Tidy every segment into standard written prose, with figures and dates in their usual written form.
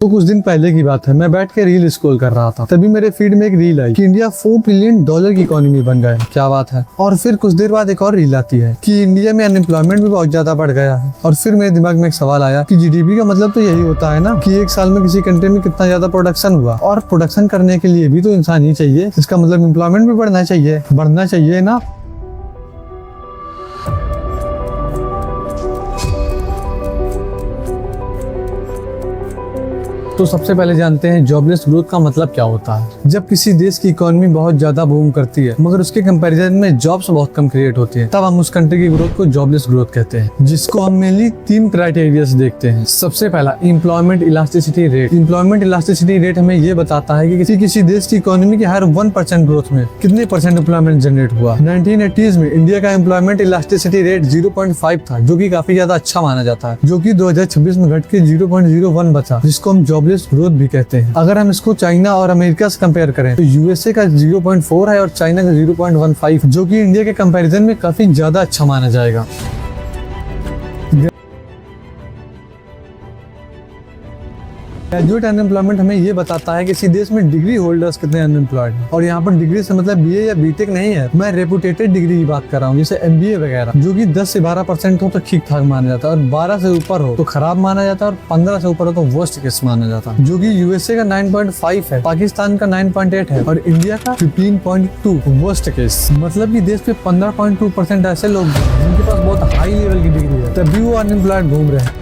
तो कुछ दिन पहले की बात है, मैं बैठ के रील स्क्रॉल कर रहा था, तभी मेरे फीड में एक रील आई कि इंडिया $4 बिलियन की इकोनॉमी बन गया है। क्या बात है। और फिर कुछ देर बाद एक और रील आती है कि इंडिया में अनएम्प्लॉयमेंट भी बहुत ज्यादा बढ़ गया है। और फिर मेरे दिमाग में एक सवाल आया कि जीडीपी का मतलब तो यही होता है ना कि एक साल में किसी कंट्री में कितना ज्यादा प्रोडक्शन हुआ, और प्रोडक्शन करने के लिए भी तो इंसान ही चाहिए। इसका मतलब एम्प्लॉयमेंट भी बढ़ना चाहिए ना। तो सबसे पहले जानते हैं जॉबलेस ग्रोथ का मतलब क्या होता है। जब किसी देश की इकोनॉमी बहुत ज्यादा बूम करती है मगर उसके कंपैरिजन में जॉब्स बहुत कम क्रिएट होती है, तब हम उस कंट्री की ग्रोथ को जॉबलेस ग्रोथ कहते हैं, जिसको हम मेनली 3 क्राइटेरिया से देखते हैं। सबसे पहला employment elasticity rate. Employment elasticity rate हमें ये बताता है कि किसी देश की इकोनॉमी के हर 1% ग्रोथ में कितने परसेंट एम्प्लॉयमेंट जनरेट हुआ। 1980s में इंडिया का एम्प्लॉयमेंट इलास्टिसिटी रेट 0.5 था, जो कि काफी ज्यादा अच्छा माना जाता है, जो कि 2026 में घट के 0.01 बचा, जिसको हम जॉबलेस ग्रोथ भी कहते हैं। अगर हम इसको चाइना और अमेरिका से कंपेयर करें तो यूएसए का 0.4 है और चाइना का 0.15, जो कि इंडिया के कंपैरिजन में काफी ज्यादा अच्छा माना जाएगा। ग्रेजुएट अनएम्प्लॉयमेंट हमें ये बताता है कि किसी देश में डिग्री होल्डर्स कितने अनएम्प्लॉयड हैं। और यहाँ पर डिग्री से मतलब बीए या बीटेक नहीं है, मैं रेपुटेटेड डिग्री की बात कर रहा हूँ, जैसे एमबीए वगैरह, जो कि 10 से 12% हो तो ठीक ठाक माना जाता है, और 12 से ऊपर हो तो खराब माना जाता है, और 15 से ऊपर हो तो वर्स्ट केस माना जाता है, जो कि यूएसए का 9.5 है, पाकिस्तान का 9.8 है और इंडिया का 15.2 वर्स्ट केस। मतलब कि देश में 15.2% ऐसे लोग हैं जिनके पास बहुत हाई लेवल की डिग्री है, तभी वो अनएम्प्लॉयड घूम रहे हैं।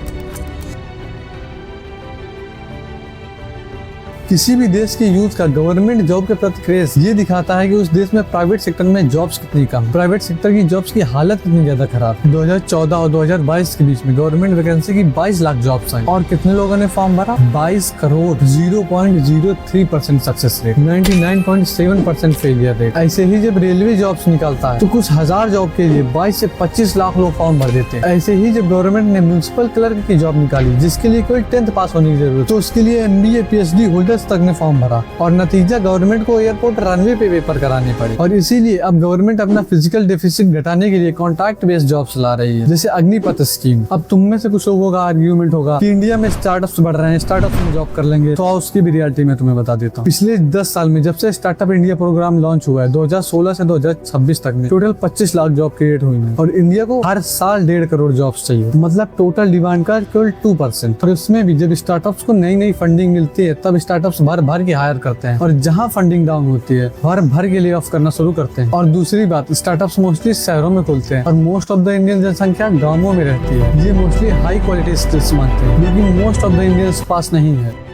किसी भी देश के यूथ का गवर्नमेंट जॉब के प्रति क्रेज ये दिखाता है कि उस देश में प्राइवेट सेक्टर में जॉब्स कितनी कम, प्राइवेट सेक्टर की जॉब्स की हालत कितनी ज्यादा खराब। 2014 और 2022 के बीच में गवर्नमेंट वैकेंसी की 22 लाख जॉब्स आई और कितने लोगों ने फॉर्म भरा? 22 crore. 0.03% success rate, 99.7% failure rate. ऐसे ही जब रेलवे जॉब्स निकालता है तो कुछ हजार जॉब के लिए 22 से 25 लाख लोग फॉर्म भर देते हैं। ऐसे ही जब गवर्नमेंट ने म्युनिसिपल क्लर्क की जॉब निकाली, जिसके लिए कोई 10th पास होने की जरूरत, तो उसके लिए एमबीए पीएचडी होल्डर तक ने फॉर्म भरा, और नतीजा गवर्नमेंट को एयरपोर्ट रनवे पे पेपर कराने पड़े। और इसीलिए अब गवर्नमेंट अपना फिजिकल डेफिसिट घटाने के लिए कॉन्ट्रैक्ट बेस्ड जॉब्स ला रही है, जैसे अग्निपथ स्कीम। अब तुम में से कुछ लोगों का आर्ग्यूमेंट होगा कि इंडिया में स्टार्टअप्स बढ़ रहे हैं, स्टार्टअप्स में जॉब कर लेंगे, तो उसकी भी रियलिटी मैं तुम्हें बता देता हूँ। पिछले 10 साल में जब से स्टार्टअप इंडिया प्रोग्राम लॉन्च हुआ है, 2016 से 2026 तक में टोटल 25 लाख जॉब क्रिएट हुई है, और इंडिया को हर साल 1.5 करोड़ जॉब्स चाहिए, मतलब टोटल डिमांड का केवल 2%। और इसमें भी जब स्टार्टअप्स को नई नई फंडिंग मिलती है तब स्टार्टअप्स भर के हायर करते हैं, और जहां फंडिंग डाउन होती है भर के ले ऑफ करना शुरू करते हैं। और दूसरी बात, स्टार्टअप्स मोस्टली शहरों में खुलते हैं और मोस्ट ऑफ द इंडियन जनसंख्या गांवों में रहती है। ये मोस्टली हाई क्वालिटी स्किल्स मांगते हैं, जो कि मोस्ट ऑफ द इंडियंस पास नहीं है।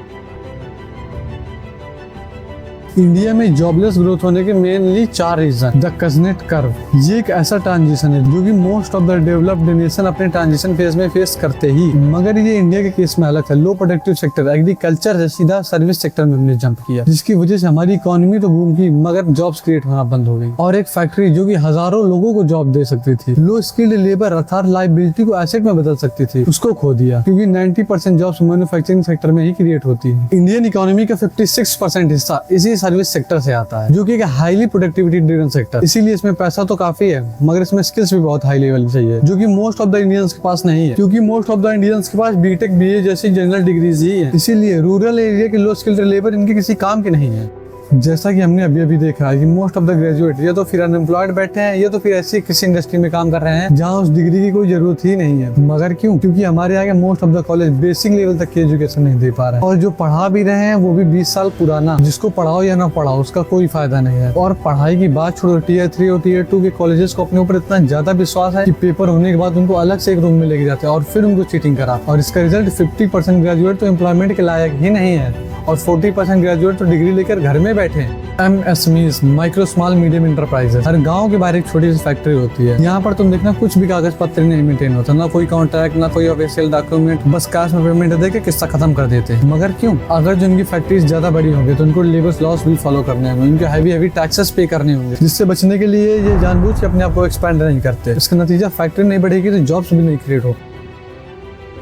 इंडिया में जॉबलेस ग्रोथ होने के मेनली 4 रीजन। द कजनेट कर्व, ये एक ऐसा ट्रांजिशन है जो कि most of the developed nation अपने ट्रांजिशन फेज में फेस करते ही, मगर ये इंडिया के केस में अलग है। लो प्रोडक्टिव सेक्टर एग्रीकल्चर से सीधा सर्विस सेक्टर में हमने जंप किया, जिसकी वजह से हमारी इकोनॉमी तो बूम की मगर जॉब्स क्रिएट होना बंद हो गई। और एक फैक्ट्री जो कि हजारों लोगों को जॉब दे सकती थी, लो स्किल्ड लेबर अर्थात लायबिलिटी को एसेट में बदल सकती थी, उसको खो दिया, क्योंकि 90% जॉब्स मैन्युफैक्चरिंग सेक्टर में ही क्रिएट होती है। इंडियन इकोनॉमी का 56% हिस्सा इसी सर्विस सेक्टर से आता है, जो कि एक हाईली प्रोडक्टिविटी ड्रिवन सेक्टर। इसीलिए इसमें पैसा तो काफी है मगर इसमें स्किल्स भी बहुत हाई लेवल की चाहिए, जो कि मोस्ट ऑफ द इंडियंस के पास नहीं है, क्योंकि मोस्ट ऑफ द इंडियंस के पास बीटेक बीए जैसी जनरल डिग्रीज ही है। इसीलिए रूरल एरिया के लो स्किल्ड लेबर इनके किसी काम के नहीं है। जैसा कि हमने अभी देखा है कि मोस्ट ऑफ द ग्रेजुएट या तो फिर अनएम्प्लॉयड बैठे हैं या तो फिर ऐसी किसी इंडस्ट्री में काम कर रहे हैं जहां उस डिग्री की कोई जरूरत ही नहीं है। मगर क्यों? क्योंकि हमारे यहाँ most of the college basic level तक की एजुकेशन नहीं दे पा रहे हैं, और जो पढ़ा भी रहे हैं वो भी 20 साल पुराना, जिसको पढ़ाओ या ना पढ़ाओ उसका कोई फायदा नहीं है। और पढ़ाई की बात छोड़ो, Tier 3 और Tier 2 के कॉलेजेस को अपने ऊपर इतना ज्यादा विश्वास है कि पेपर होने के बाद उनको अलग से एक रूम में लेके जाते हैं और फिर उनको चीटिंग करा, और इसका रिजल्ट 50% ग्रेजुएट तो एम्प्लॉयमेंट के लायक ही नहीं है, और 40% ग्रेजुएट तो डिग्री लेकर घर में बैठे हैं। MSMEs, micro small medium enterprises, हर गांव के बाहर एक छोटी सी फैक्ट्री होती है। यहाँ पर तुम देखना कुछ भी कागज पत्र नहीं मेंटेन होता, ना कोई कॉन्ट्रैक्ट, ना कोई ऑफिशियल डॉक्यूमेंट, बस कैश में पेमेंट दे के किस्सा खत्म कर देते हैं। मगर क्यों? अगर जो इनकी फैक्ट्रीज ज्यादा बड़ी होंगी तो उनको लेबर लॉस भी फॉलो करने होंगे, इनके हैवी टैक्सेस पे करने होंगे, जिससे बचने के लिए ये जानबूझ के अपने आप को एक्सपैंड नहीं करते। इसका नतीजा फैक्ट्री नहीं बढ़ेगी तो जॉब्स भी नहीं क्रिएट हो।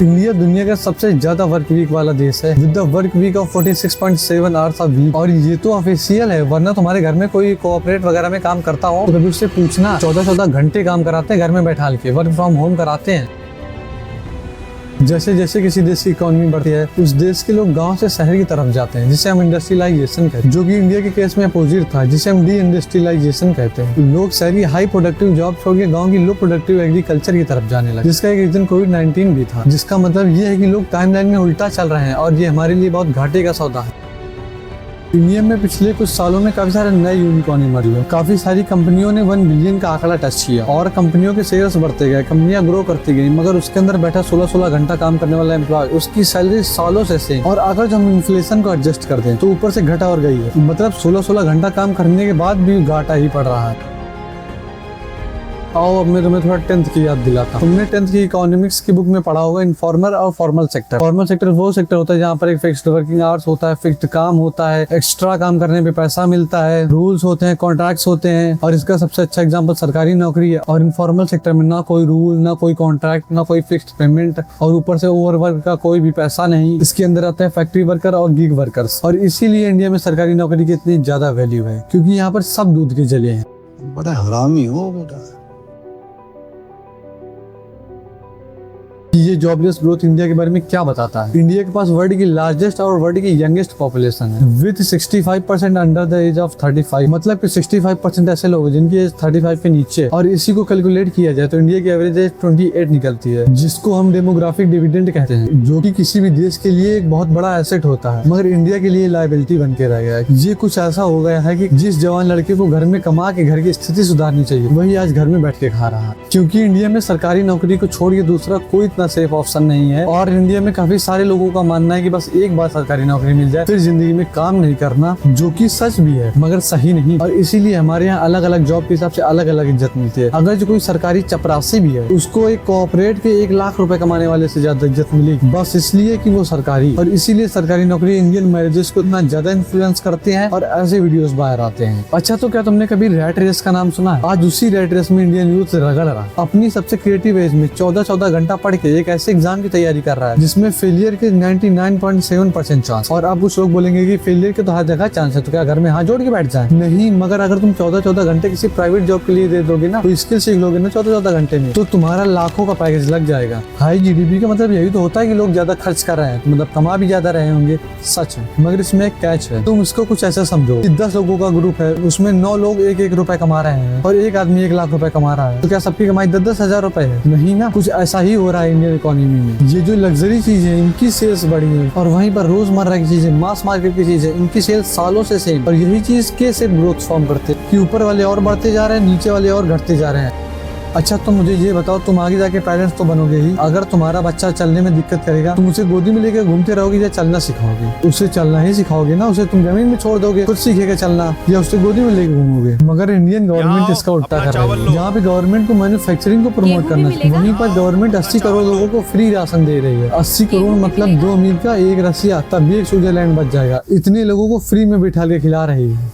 इंडिया दुनिया का सबसे ज्यादा वर्क वीक वाला देश है, with the work week of 46.7 hours a week. और ये तो ऑफिशियल है, वरना तुम्हारे घर में कोई कोऑपरेट वगैरह में काम करता हो तो कभी उससे पूछना। 14-14 घंटे काम कराते हैं घर में बैठा के, वर्क फ्रॉम होम कराते हैं। जैसे जैसे किसी देश की इकोनॉमी बढ़ती है उस देश के लोग गांव से शहर की तरफ जाते हैं, जिसे हम इंडस्ट्रियलाइजेशन कहते हैं, जो कि इंडिया के केस में अपोजिट था, जिसे हम डी इंडस्ट्रियलाइजेशन कहते हैं। लोग शहर की हाई प्रोडक्टिव जॉब छोड़ के गाँव की लो प्रोडक्टिव एग्रीकल्चर की तरफ जाने लगे, जिसका एक रीजन कोविड-19 भी था। जिसका मतलब ये है कि लोग टाइमलाइन में उल्टा चल रहे हैं और ये हमारे लिए बहुत घाटे का सौदा है। इंडिया में पिछले कुछ सालों में काफी सारे नए यूनिकॉर्न इमर्ज हुए। काफी सारी कंपनियों ने 1 बिलियन का आंकड़ा टच किया और कंपनियों के शेयर्स बढ़ते गए, कंपनियां ग्रो करती गई। मगर उसके अंदर बैठा 16-16 घंटा काम करने वाला एम्प्लॉय, उसकी सैलरी सालों से सेम। और अगर जो हम इन्फ्लेशन को एडजस्ट कर दें तो ऊपर से घटा और गई है, मतलब 16-16 घंटा काम करने के बाद भी घाटा ही पड़ रहा है। आओ अब मैं तुम्हें थोड़ा 10th की याद दिलाता हूं। तुमने 10th की इकोनॉमिक्स की बुक में पढ़ा होगा इनफॉर्मल और फॉर्मल सेक्टर। फॉर्मल सेक्टर वो सेक्टर होता है जहाँ पर एक फिक्स्ड वर्किंग आवर्स होता है, फिक्स्ड काम होता है, एक्स्ट्रा काम करने पे पैसा मिलता है, रूल्स होते हैं, कॉन्ट्रैक्ट्स होते हैं। और इसका सबसे अच्छा एग्जांपल सरकारी नौकरी है। और इनफॉर्मल सेक्टर में ना कोई रूल, ना कोई कॉन्ट्रैक्ट, ना कोई फिक्स्ड पेमेंट और ऊपर से ओवरवर्क का कोई भी पैसा नहीं। इसके अंदर आते हैं फैक्ट्री वर्कर और गिग वर्कर्स। और इसीलिए इंडिया में सरकारी नौकरी की इतनी ज्यादा वैल्यू है, क्योंकि यहाँ पर सब दूध के जले हैं। बड़ा हरामी हो बेटा। ये जॉबलेस ग्रोथ इंडिया के बारे में क्या बताता है? इंडिया के पास वर्ल्ड की लार्जेस्ट और वर्ल्ड की यंगेस्ट पॉपुलेशन है with 65% under the age of 35। मतलब कि 65% ऐसे लोग हैं जिनकी एज 35 के नीचे। और इसी को कैलकुलेट किया जाए तो इंडिया की एवरेज एज 28 निकलती है, जिसको हम डेमोग्राफिक डिविडेंड कहते हैं, जो कि किसी भी देश के लिए एक बहुत बड़ा एसेट होता है, मगर इंडिया के लिए लायबिलिटी बन के रह गया है। ये कुछ ऐसा हो गया है कि जिस जवान लड़के को घर में कमा के घर की स्थिति सुधारनी चाहिए, वही आज घर में बैठ के खा रहा है। क्योंकि इंडिया में सरकारी नौकरी को छोड़ के दूसरा कोई सेफ ऑप्शन नहीं है। और इंडिया में काफी सारे लोगों का मानना है कि बस एक बार सरकारी नौकरी मिल जाए फिर जिंदगी में काम नहीं करना, जो कि सच भी है मगर सही नहीं। और इसीलिए हमारे यहाँ अलग अलग जॉब के हिसाब से अलग अलग इज्जत मिलती है। अगर जो कोई सरकारी चपरासी भी है उसको एक कॉर्पोरेट के 1 लाख रुपए कमाने वाले से ज्यादा इज्जत मिलेगी, बस इसलिए कि वो सरकारी। और इसीलिए सरकारी नौकरी इंडियन मैरिजेस को इतना ज्यादा इन्फ्लुएंस करते हैं और ऐसे वीडियोस बाहर आते हैं। अच्छा, तो क्या तुमने कभी रैट रेस का नाम सुना है? आज उसी रैट रेस में इंडियन यूथ रगड़ रहा, अपनी सबसे क्रिएटिव एज में 14-14 घंटा पढ़ के एक ऐसे एग्जाम की तैयारी कर रहा है जिसमें फेलियर के 99.7% चांस। और अब कुछ लोग बोलेंगे कि फेलियर के तो हर जगह चांस है, तो क्या घर में हाथ जोड़ के बैठ जाए? नहीं, मगर अगर तुम 14-14 घंटे किसी प्राइवेट जॉब के लिए दे दोगे ना, तो स्किल सीख लोगे ना 14-14 घंटे में, तो तुम्हारा लाखों का पैकेज लग जाएगा। हाई जीडीपी का मतलब यही तो होता है कि लोग ज्यादा खर्च कर रहे हैं, मतलब कमा भी ज्यादा रहे होंगे, सच है। मगर इसमें एक कैच है। तुम इसको कुछ ऐसा समझो कि 10 लोगों का ग्रुप है, उसमें 9 लोग 1-1 रुपए कमा रहे हैं और एक आदमी 1 लाख रुपए कमा रहा है, तो क्या सबकी कमाई 10-10 हजार रुपए है? नहीं ना, कुछ ऐसा ही हो रहा है इंडियन इकोनॉमी में। ये जो लग्जरी चीज है इनकी सेल्स बढ़ी है और वहीं पर रोजमर्रा की चीजें, मास मार्केट की चीजें, इनकी सेल्स सालों से सेम। और यही चीज कैसे ग्रोथ फॉर्म करते हैं कि ऊपर वाले और बढ़ते जा रहे हैं, नीचे वाले और घटते जा रहे हैं। अच्छा, तो मुझे ये बताओ, तुम आगे जाके पेरेंट्स तो बनोगे ही। अगर तुम्हारा बच्चा चलने में दिक्कत करेगा तुम उसे गोदी में लेकर घूमते रहोगे या चलना सिखाओगे? उसे चलना ही सिखाओगे ना, उसे तुम जमीन में छोड़ दोगे खुद सीखेगा चलना, या उसे गोदी में लेकर घूमोगे? मगर इंडियन गवर्नमेंट इसका उल्टा कर रही है। यहाँ पे गवर्नमेंट को मैन्युफैक्चरिंग को प्रमोट करना चाहिए, वहीं पर गवर्नमेंट 80 करोड़ लोगों को फ्री राशन दे रही है। 80 करोड़ मतलब 2 अमीर का 1 रसिया, तब भी एक स्विट्जरलैंड बच जाएगा। इतने लोगों को फ्री में बिठा के खिला रही है।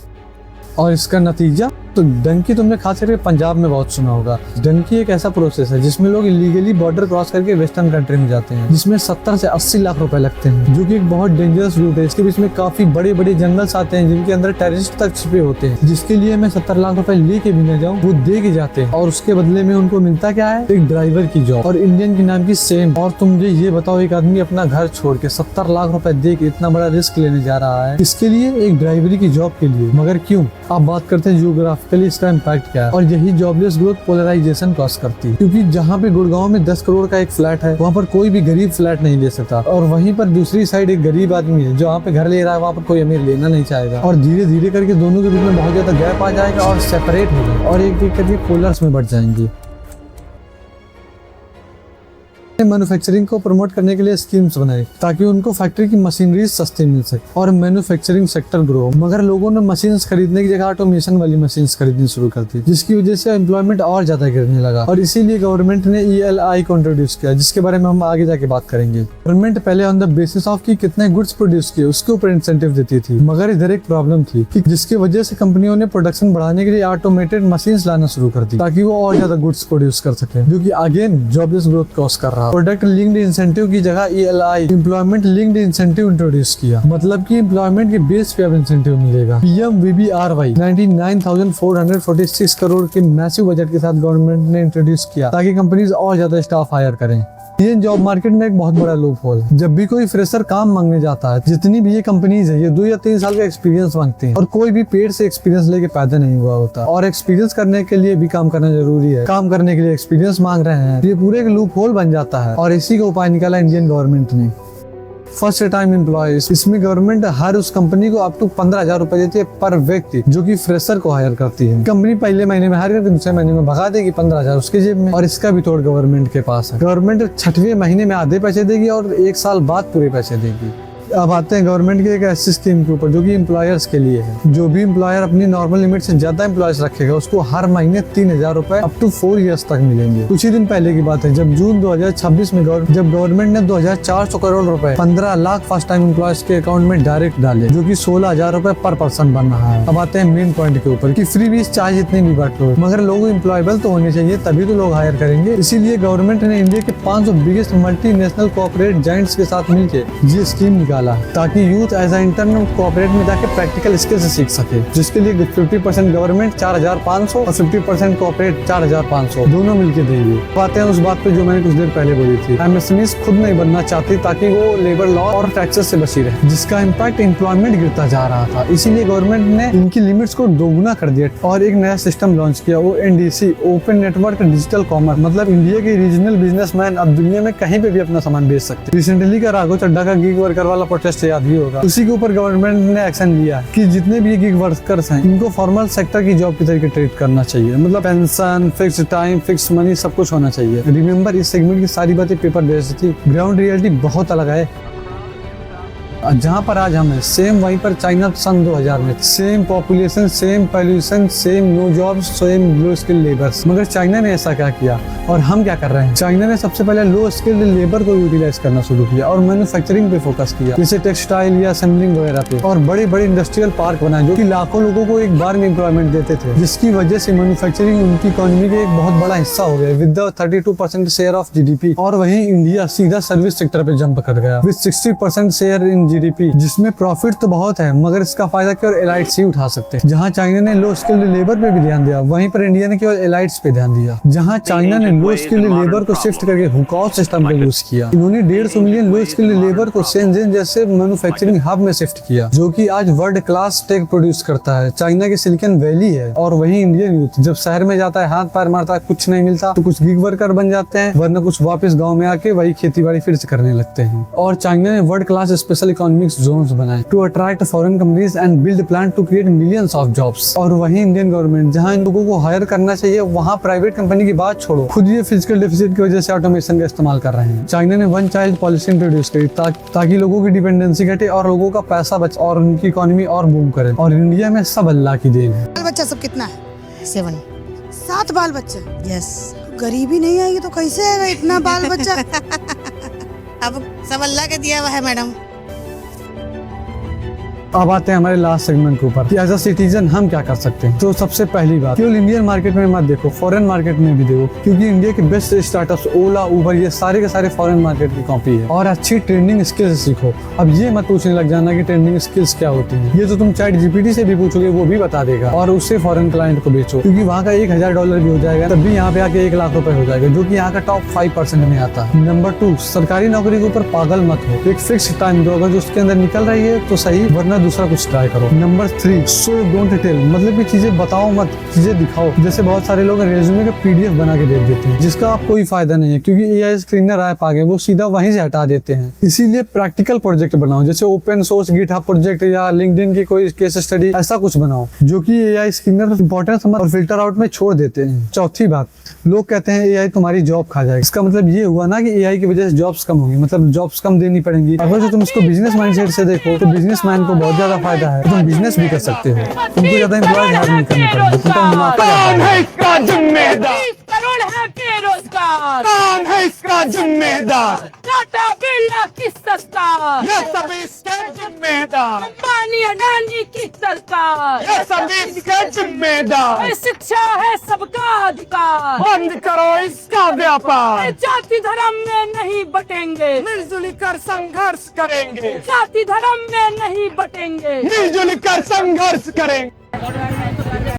और इसका नतीजा तो डंकी तुमने खास करके पंजाब में बहुत सुना होगा। डंकी एक ऐसा प्रोसेस है जिसमें लोग इलीगली बॉर्डर क्रॉस करके वेस्टर्न कंट्री में जाते हैं, जिसमें 70 से 80 लाख रुपए लगते हैं, जो कि एक बहुत डेंजरस रूट है। इसके बीच में काफी बड़े बड़े जंगल्स आते हैं जिनके अंदर टेररिस्ट तक छिपे होते हैं, जिसके लिए मैं 70 लाख रुपए लेके भी न जाऊँ वो दे के जाते हैं। और उसके बदले में उनको मिलता क्या है? एक ड्राइवर की जॉब और इंडियन के नाम की सेम। और तुम मुझे ये बताओ, एक आदमी अपना घर छोड़ के 70 लाख रुपए दे के इतना बड़ा रिस्क लेने जा रहा है इसके लिए, एक ड्राइवरी की जॉब के लिए। मगर क्यों? आप बात करते हैं जियोग्राफिकली इसका इम्पैक्ट क्या है। और यही जॉबलेस ग्रोथ पोलराइजेशन कॉज करती है, क्योंकि जहाँ पे गुड़गांव में 10 करोड़ का एक फ्लैट है, वहाँ पर कोई भी गरीब फ्लैट नहीं ले सकता। और वहीं पर दूसरी साइड एक गरीब आदमी है जो वहाँ पे घर ले रहा है, वहाँ पर कोई अमीर लेना नहीं चाहेगा। और धीरे धीरे करके दोनों के बीच में बहुत ज्यादा गैप आ जाएगा और सेपरेट हो जाएगा और एक एक करके पोलर्स में बढ़ जाएंगे। मैन्युफैक्चरिंग को प्रमोट करने के लिए स्कीम्स बनाए ताकि उनको फैक्ट्री की मशीनरी सस्ती मिल सके और मैन्युफैक्चरिंग सेक्टर ग्रो हो। मगर लोगों ने मशीन्स खरीदने की जगह ऑटोमेशन वाली मशीन्स खरीदनी शुरू कर दी, जिसकी वजह से एम्प्लॉयमेंट और ज्यादा गिरने लगा। और इसीलिए गवर्नमेंट ने ELI को इंट्रोड्यूस किया, जिसके बारे में हम आगे जाके बात करेंगे। गवर्नमेंट पहले ऑन द बेसिस ऑफ कि कितने गुड्स प्रोड्यूस किए उसके ऊपर इंसेंटिव देती थी, मगर इधर एक प्रॉब्लम थी कि जिसकी वजह से कंपनियों ने प्रोडक्शन बढ़ाने के लिए ऑटोमेटेड मशीन्स लाना शुरू कर दी ताकि वो और ज्यादा गुड्स प्रोड्यूस कर सके, जो कि अगेन जॉबलेस ग्रोथ कॉज कर रहा। प्रोडक्ट लिंक्ड इंसेंटिव की जगह ELI employment linked incentive introduce किया, मतलब कि एम्प्लॉयमेंट के बेस पे अब इंसेंटिव मिलेगा। PMVBRY 99,446 करोड़ के मैसिव बजट के साथ गवर्नमेंट ने इंट्रोड्यूस किया ताकि कंपनीज और ज्यादा स्टाफ हायर करें। ये जॉब मार्केट में एक बहुत बड़ा लूप होल है। जब भी कोई फ्रेशर काम मांगने जाता है, जितनी भी ये कंपनीज है, ये 2 या 3 साल का एक्सपीरियंस मांगती हैं और कोई भी पेड़ से एक्सपीरियंस लेके पैदा नहीं हुआ होता और एक्सपीरियंस करने के लिए भी काम करना जरूरी है। काम करने के लिए एक्सपीरियंस मांग रहे हैं, ये पूरे एक लूप होल बन जाता है और इसी का उपाय निकाला इंडियन गवर्नमेंट ने। फर्स्ट टाइम एम्प्लॉयज, इसमें गवर्नमेंट हर उस कंपनी को अप टू 15,000 रुपए देती है पर व्यक्ति जो कि फ्रेशर को हायर करती है। कंपनी पहले महीने में हायर करके दूसरे महीने में भगा देगी 15,000 उसके जेब में और इसका भी तोड़ गवर्नमेंट के पास है। गवर्नमेंट 6वें महीने में आधे पैसे देगी और 1 साल बाद पूरे पैसे देगी। अब आते हैं गवर्नमेंट की एक ऐसी स्कीम के ऊपर जो कि एम्प्लॉयर्स के लिए है। जो भी एम्प्लॉयर अपनी नॉर्मल लिमिट से ज्यादा एम्प्लॉयर्स रखेगा उसको हर महीने 3,000 रुपए अप टू 4 इयर्स तक मिलेंगे। कुछ ही दिन पहले की बात है जब जून 2026 में जब गवर्नमेंट ने 2,400 करोड़ रुपए 15 लाख फर्स्ट टाइम एम्प्लॉयर्स के अकाउंट में डायरेक्ट डाले, जो कि 16,000 रुपए पर पर्सन बन रहा है। अब आते हैं मेन पॉइंट के ऊपर कि फ्री बीस चाहे जितने भी बांट लो, मगर लोग एम्प्लॉयबल तो होने चाहिए, तभी तो लोग हायर करेंगे। इसीलिए गवर्नमेंट ने इंडिया के 500 बिगेस्ट मल्टीनेशनल कॉर्पोरेट जायंट्स के साथ मिलकर ये स्कीम निकाला ताकि youth as a intern corporate में जाके प्रैक्टिकल स्किल्स सीख सके, जिसके लिए 50% गवर्नमेंट 4,500 और 50% कॉर्पोरेट 4,500 दोनों मिलके देंगे। बातें उस बात पे जो मैंने कुछ देर पहले बोली थी, एमएसएमईज खुद नहीं बनना चाहती ताकि वो लेबर लॉ और टैक्सेस से बची रहे, जिसका इम्पैक्ट एम्प्लॉयमेंट गिरता जा रहा था। इसीलिए गवर्नमेंट ने इनकी लिमिट्स को दोगुना कर दिया और एक नया सिस्टम लॉन्च किया, वो NDC open network digital commerce. मतलब इंडिया के रीजनल बिजनेसमैन अब दुनिया में कहीं पे भी अपना सामान बेच सकते। रिसेंटली का राघव चड्ढा का गिग वर्कर वाला प्रोटेस्ट याद ही होगा, उसी के ऊपर गवर्नमेंट ने एक्शन लिया कि जितने भी गिग वर्कर्स हैं इनको फॉर्मल सेक्टर की जॉब की तरीके ट्रीट करना चाहिए। मतलब pension, fix time, fix money सब कुछ होना चाहिए। रिमेंबर इस सेगमेंट की सारी बातें पेपर बेस्ड थी, ग्राउंड रियलिटी बहुत अलग है। जहाँ पर आज हम हैं सेम वहीं पर चाइना सन 2000 में, same population, same pollution, same no jobs, same low skill labours. मगर चाइना ने ऐसा क्या किया और हम क्या कर रहे हैं? चाइना ने सबसे पहले लो स्किल्ड लेबर को यूटिलाइज करना शुरू किया और मैन्युफैक्चरिंग पे फोकस किया, जैसे टेक्सटाइल या असेंबलिंग वगैरह पे, और बड़े बड़े इंडस्ट्रियल पार्क बनाए जो कि लाखों लोगों को एक बार में एम्प्लॉयमेंट देते थे, जिसकी वजह से मैन्युफैक्चरिंग उनकी इकोनॉमी का एक बहुत बड़ा हिस्सा हो गया विद 32% शेयर ऑफ GDP। और वहीं इंडिया सीधा सर्विस सेक्टर पे जंप कर गया विद 60% शेयर इन GDP, जिसमें प्रॉफिट तो बहुत है मगर इसका फायदा केवल एलाइट्स ही उठा सकते हैं। जहां चाइना ने लो स्किल्ड लेबर पे भी ध्यान दिया, वहीं पर इंडिया ने केवल एलाइट्स पे ध्यान दिया। जहां चाइना ने लो स्किल्ड लेबर को शिफ्ट करके हुकॉफ सिस्टम का यूज किया, इन्होंने 150 मिलियन लो स्किल्ड लेबर को शेंझेन जैसे मैन्युफैक्चरिंग हब में शिफ्ट किया, जो कि आज वर्ल्ड क्लास टेक प्रोड्यूस करता है। चाइना की सिलिकॉन वैली है। और वहीं इंडियन यूथ जब शहर में जाता है, हाथ पैर मारता है, कुछ नहीं मिलता तो कुछ गिग वर्कर बन जाते हैं, वरना कुछ वापस गाँव में आके वही खेती बाड़ी फिर से करने लगते हैं। और चाइना ने world class special economic zones बनाए to attract foreign companies and build plan to create millions of jobs. और वहीं इंडियन गवर्नमेंट जहां इन लोगों को हायर करना चाहिए, वहां प्राइवेट कंपनी की बात छोड़ो, खुद ये फिजिकल डेफिसिट की वजह से ऑटोमेशन का इस्तेमाल कर रहे हैं। चाइना ने 1 चाइल्ड पॉलिसी इंट्रोड्यूस करी ताकि लोगों की डिपेंडेंसी घटे और लोगों का पैसा बचे और उनकी इकोनॉमी और बूम करे। और इंडिया में सब अल्लाह की देन है। बाल बच्चा सब कितना है? 7। 7 बाल बच्चे? यस। गरीबी नहीं आएगी तो कैसे आएगा इतना बाल बच्चा? अब सब अल्लाह के दिया हुआ है मैडम। अब आते हैं हमारे लास्ट सेगमेंट के ऊपर कि एज अ सिटीजन हम क्या कर सकते हैं। तो सबसे पहली बात, केवल इंडियन मार्केट में मत देखो, फॉरेन मार्केट में भी देखो, क्योंकि इंडिया के बेस्ट स्टार्टअप्स ओला, उबर, ये सारे के सारे फॉरेन मार्केट की कॉपी है। और अच्छी ट्रेंडिंग स्किल्स सीखो। अब ये मत पूछने लग जाना कि ट्रेंडिंग स्किल्स क्या होती है, ये तो तुम चैट GPT से भी पूछोगे वो भी बता देगा। और उससे फॉरेन क्लाइंट को बेचो, क्योंकि वहाँ का $1,000 भी हो जाएगा, तब भी यहाँ पे आके 1 लाख रुपए हो जाएगा, जो कि यहाँ का टॉप 5% में आता है। नंबर 2, सरकारी नौकरी के ऊपर पागल मत हो, एक फिक्स टाइम दो, अगर जो उसके अंदर निकल रही है तो सही, वरना दूसरा कुछ ट्राई करो। नंबर 3, शो डोंट टेल, मतलब कि चीजें बताओ मत, चीजें दिखाओ। जैसे बहुत सारे लोग रेज्यूमे का PDF बना के दे देते हैं, जिसका आप कोई फायदा नहीं है, क्योंकि AI स्क्रीनर ऐप आ गए, वो सीधा वहीं से हटा देते हैं। इसीलिए प्रैक्टिकल प्रोजेक्ट बनाओ, जैसे ओपन सोर्स गिटहब प्रोजेक्ट या लिंक्डइन की कोई केस स्टडी, ऐसा कुछ बनाओ जो कि AI स्क्रीनर इंपॉर्टेंस और फिल्टर आउट में छोड़ देते हैं। चौथी बात, लोग कहते हैं AI तुम्हारी जॉब खा जाएगी। इसका मतलब ये हुआ ना कि AI की वजह से जॉब्स कम होंगी, मतलब जॉब्स कम देनी पड़ेंगी। अगर जो तुम इसको बिजनेस माइंडसेट से देखो तो बिजनेसमैन को बहुत ज्यादा फायदा है, तुम बिजनेस भी कर सकते हो, तुमको ज्यादा एम्प्लॉय हायर नहीं करने पड़ेंगे, तुमको मुनाफा ज्यादा है। इसका जिम्मेदार 20 करोड़ है बेरोजगार, कौन है इसका जिम्मेदार? टाटा बिरला की सरकार, ये सभी इसके जिम्मेदार, अंबानी अडानी की सरकार, ये सभी इसके जिम्मेदार। ये शिक्षा है सबका अधिकार, बंद करो इसका व्यापार, ये जाति धर्म में नहीं बटेंगे, मिलजुल कर संघर्ष करेंगे, जाति धर्म में नहीं बटेंगे। मिलजुल कर संघर्ष करेंगे।